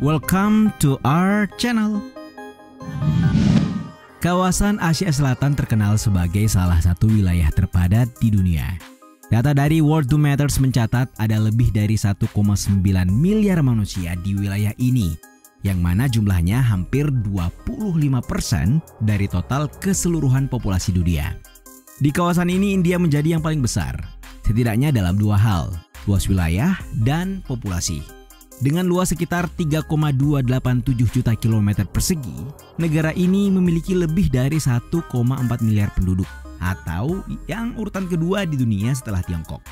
Welcome to our channel. Kawasan Asia Selatan terkenal sebagai salah satu wilayah terpadat di dunia. Data dari World to Matters mencatat ada lebih dari 1,9 miliar manusia di wilayah ini, yang mana jumlahnya hampir 25% dari total keseluruhan populasi dunia. Di kawasan ini India menjadi yang paling besar, setidaknya dalam dua hal, luas wilayah dan populasi. Dengan luas sekitar 3,287 juta kilometer persegi, negara ini memiliki lebih dari 1,4 miliar penduduk, atau yang urutan kedua di dunia setelah Tiongkok.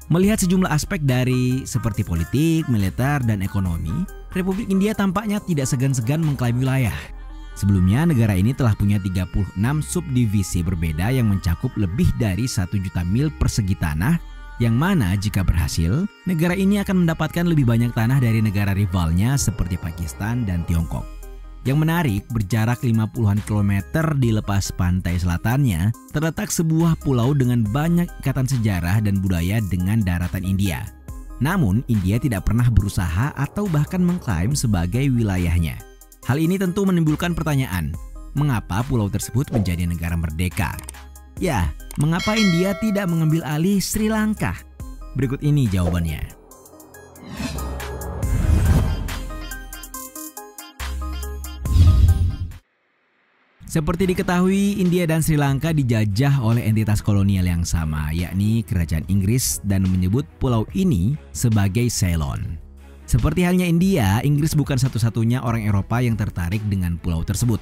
Melihat sejumlah aspek dari seperti politik, militer, dan ekonomi, Republik India tampaknya tidak segan-segan mengklaim wilayah. Sebelumnya, negara ini telah punya 36 subdivisi berbeda yang mencakup lebih dari 1 juta mil persegi tanah, yang mana jika berhasil, negara ini akan mendapatkan lebih banyak tanah dari negara rivalnya seperti Pakistan dan Tiongkok. Yang menarik, berjarak 50-an kilometer di lepas pantai selatannya, terletak sebuah pulau dengan banyak ikatan sejarah dan budaya dengan daratan India. Namun, India tidak pernah berusaha atau bahkan mengklaim sebagai wilayahnya. Hal ini tentu menimbulkan pertanyaan, mengapa pulau tersebut menjadi negara merdeka? Ya, mengapa India tidak mengambil alih Sri Lanka? Berikut ini jawabannya. Seperti diketahui, India dan Sri Lanka dijajah oleh entitas kolonial yang sama, yakni Kerajaan Inggris, dan menyebut pulau ini sebagai Ceylon. Seperti halnya India, Inggris bukan satu-satunya orang Eropa yang tertarik dengan pulau tersebut.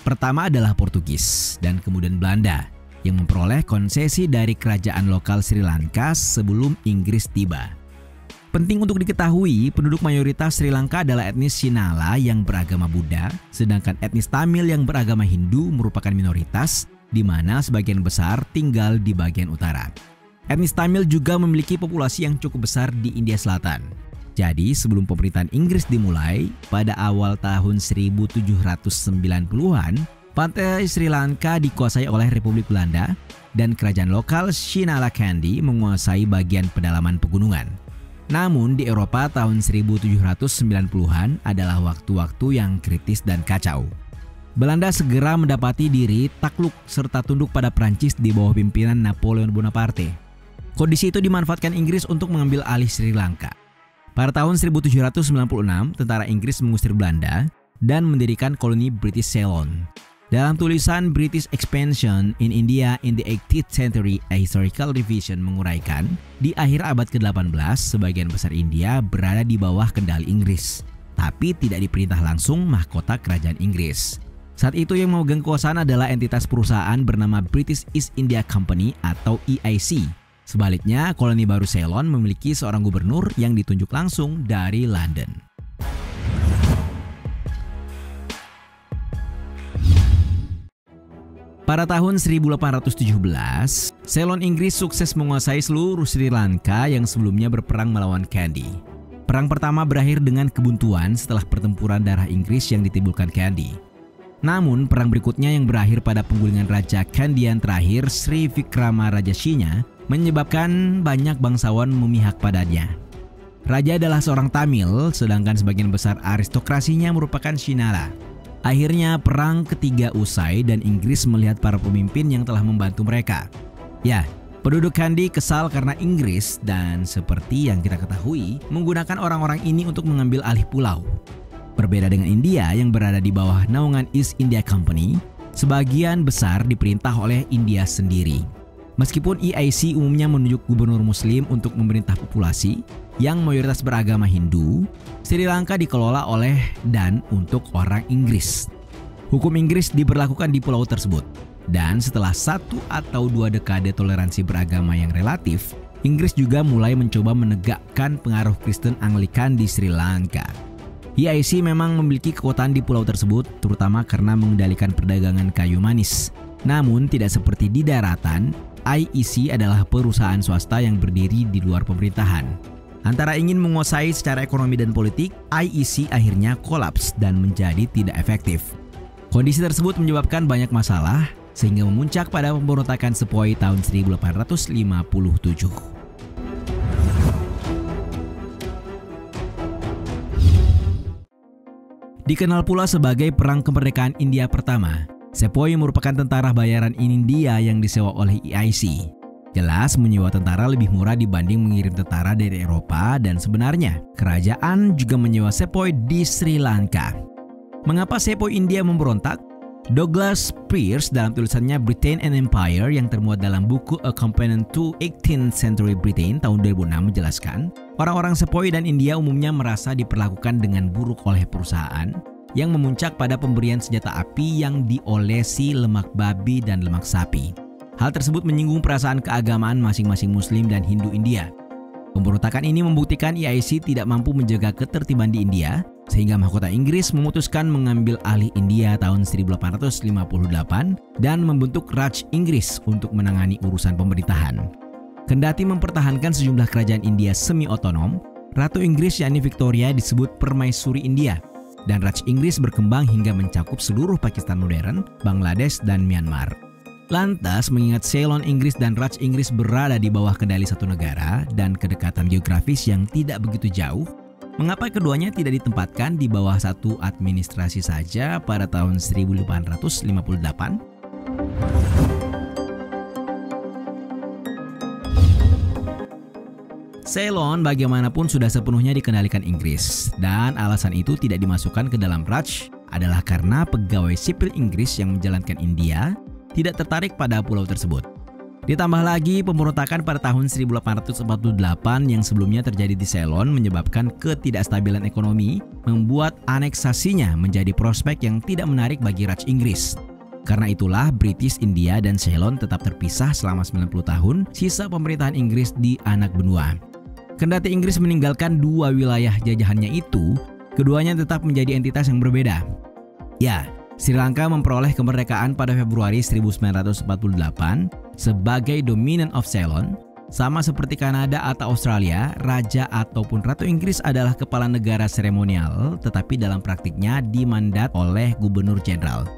Pertama adalah Portugis dan kemudian Belanda, yang memperoleh konsesi dari kerajaan lokal Sri Lanka sebelum Inggris tiba. Penting untuk diketahui, penduduk mayoritas Sri Lanka adalah etnis Sinhala yang beragama Buddha, sedangkan etnis Tamil yang beragama Hindu merupakan minoritas, di mana sebagian besar tinggal di bagian utara. Etnis Tamil juga memiliki populasi yang cukup besar di India Selatan. Jadi sebelum pemerintahan Inggris dimulai, pada awal tahun 1790-an, pantai Sri Lanka dikuasai oleh Republik Belanda dan kerajaan lokal Sinhala Kandy menguasai bagian pedalaman pegunungan. Namun di Eropa tahun 1790-an adalah waktu-waktu yang kritis dan kacau. Belanda segera mendapati diri takluk serta tunduk pada Prancis di bawah pimpinan Napoleon Bonaparte. Kondisi itu dimanfaatkan Inggris untuk mengambil alih Sri Lanka. Pada tahun 1796, tentara Inggris mengusir Belanda dan mendirikan koloni British Ceylon. Dalam tulisan British Expansion in India in the 18th Century, A Historical Revision menguraikan, di akhir abad ke-18, sebagian besar India berada di bawah kendali Inggris, tapi tidak diperintah langsung mahkota kerajaan Inggris. Saat itu yang memegang kekuasaan adalah entitas perusahaan bernama British East India Company atau EIC. Sebaliknya, koloni baru Ceylon memiliki seorang gubernur yang ditunjuk langsung dari London. Pada tahun 1817, Ceylon Inggris sukses menguasai seluruh Sri Lanka yang sebelumnya berperang melawan Kandy. Perang pertama berakhir dengan kebuntuan setelah pertempuran darah Inggris yang ditimbulkan Kandy. Namun, perang berikutnya yang berakhir pada penggulingan Raja Kandyan terakhir Sri Vikrama Rajashinya menyebabkan banyak bangsawan memihak padanya. Raja adalah seorang Tamil, sedangkan sebagian besar aristokrasinya merupakan Sinhala. Akhirnya perang ketiga usai dan Inggris melihat para pemimpin yang telah membantu mereka. Ya, penduduk Kandy kesal karena Inggris dan seperti yang kita ketahui menggunakan orang-orang ini untuk mengambil alih pulau. Berbeda dengan India yang berada di bawah naungan East India Company, sebagian besar diperintah oleh India sendiri. Meskipun EIC umumnya menunjuk gubernur muslim untuk memerintah populasi yang mayoritas beragama Hindu, Sri Lanka dikelola oleh dan untuk orang Inggris. Hukum Inggris diberlakukan di pulau tersebut. Dan setelah 1 atau 2 dekade toleransi beragama yang relatif, Inggris juga mulai mencoba menegakkan pengaruh Kristen Anglikan di Sri Lanka. EIC memang memiliki kekuatan di pulau tersebut, terutama karena mengendalikan perdagangan kayu manis. Namun tidak seperti di daratan, IEC adalah perusahaan swasta yang berdiri di luar pemerintahan. Antara ingin menguasai secara ekonomi dan politik, IEC akhirnya kolaps dan menjadi tidak efektif. Kondisi tersebut menyebabkan banyak masalah, sehingga memuncak pada pemberontakan Sepoy tahun 1857. Dikenal pula sebagai Perang Kemerdekaan India pertama, Sepoy merupakan tentara bayaran India yang disewa oleh EIC. Jelas menyewa tentara lebih murah dibanding mengirim tentara dari Eropa, dan sebenarnya kerajaan juga menyewa Sepoy di Sri Lanka. Mengapa Sepoy India memberontak? Douglas Pearce dalam tulisannya Britain and Empire yang termuat dalam buku A Companion to 18th Century Britain tahun 2006 menjelaskan, orang-orang Sepoy dan India umumnya merasa diperlakukan dengan buruk oleh perusahaan yang memuncak pada pemberian senjata api yang diolesi lemak babi dan lemak sapi. Hal tersebut menyinggung perasaan keagamaan masing-masing Muslim dan Hindu India. Pemberontakan ini membuktikan EIC tidak mampu menjaga ketertiban di India, sehingga mahkota Inggris memutuskan mengambil alih India tahun 1858 dan membentuk Raj Inggris untuk menangani urusan pemerintahan. Kendati mempertahankan sejumlah kerajaan India semi-otonom, Ratu Inggris yakni Victoria disebut Permaisuri India, dan Raj Inggris berkembang hingga mencakup seluruh Pakistan modern, Bangladesh, dan Myanmar. Lantas, mengingat Ceylon Inggris dan Raj Inggris berada di bawah kendali satu negara dan kedekatan geografis yang tidak begitu jauh, mengapa keduanya tidak ditempatkan di bawah satu administrasi saja pada tahun 1858? Ceylon bagaimanapun sudah sepenuhnya dikendalikan Inggris, dan alasan itu tidak dimasukkan ke dalam Raj adalah karena pegawai sipil Inggris yang menjalankan India tidak tertarik pada pulau tersebut. Ditambah lagi, pemberontakan pada tahun 1848 yang sebelumnya terjadi di Ceylon menyebabkan ketidakstabilan ekonomi, membuat aneksasinya menjadi prospek yang tidak menarik bagi Raj Inggris. Karena itulah British India dan Ceylon tetap terpisah selama 90 tahun sisa pemerintahan Inggris di anak benua. Kendati Inggris meninggalkan dua wilayah jajahannya itu, keduanya tetap menjadi entitas yang berbeda. Ya, Sri Lanka memperoleh kemerdekaan pada Februari 1948 sebagai Dominion of Ceylon. Sama seperti Kanada atau Australia, Raja ataupun Ratu Inggris adalah kepala negara seremonial, tetapi dalam praktiknya dimandat oleh Gubernur Jenderal.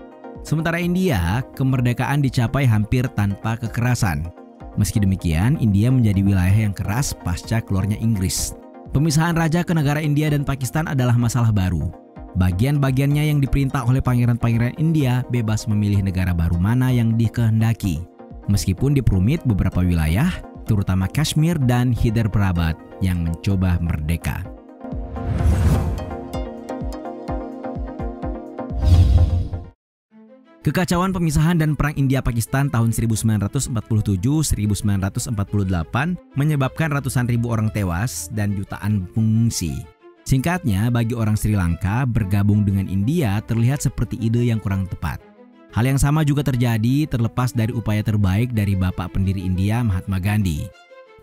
Sementara India, kemerdekaan dicapai hampir tanpa kekerasan. Meski demikian, India menjadi wilayah yang keras pasca keluarnya Inggris. Pemisahan raja ke negara India dan Pakistan adalah masalah baru. Bagian-bagiannya yang diperintah oleh pangeran-pangeran India bebas memilih negara baru mana yang dikehendaki. Meskipun diperumit beberapa wilayah, terutama Kashmir dan Hyderabad yang mencoba merdeka. Kekacauan pemisahan dan perang India-Pakistan tahun 1947-1948 menyebabkan ratusan ribu orang tewas dan jutaan pengungsi. Singkatnya, bagi orang Sri Lanka, bergabung dengan India terlihat seperti ide yang kurang tepat. Hal yang sama juga terjadi terlepas dari upaya terbaik dari bapak pendiri India, Mahatma Gandhi.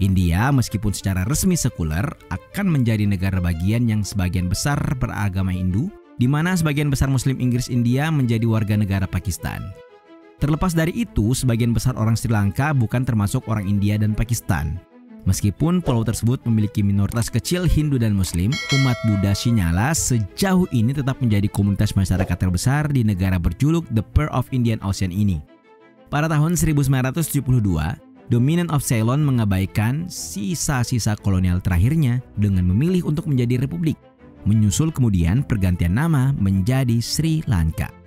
India, meskipun secara resmi sekuler, akan menjadi negara bagian yang sebagian besar beragama Hindu, di mana sebagian besar Muslim Inggris India menjadi warga negara Pakistan. Terlepas dari itu, sebagian besar orang Sri Lanka bukan termasuk orang India dan Pakistan. Meskipun pulau tersebut memiliki minoritas kecil Hindu dan Muslim, umat Buddha Sinhala sejauh ini tetap menjadi komunitas masyarakat terbesar di negara berjuluk The Pearl of Indian Ocean ini. Pada tahun 1972, Dominion of Ceylon mengabaikan sisa-sisa kolonial terakhirnya dengan memilih untuk menjadi republik, menyusul kemudian pergantian nama menjadi Sri Lanka.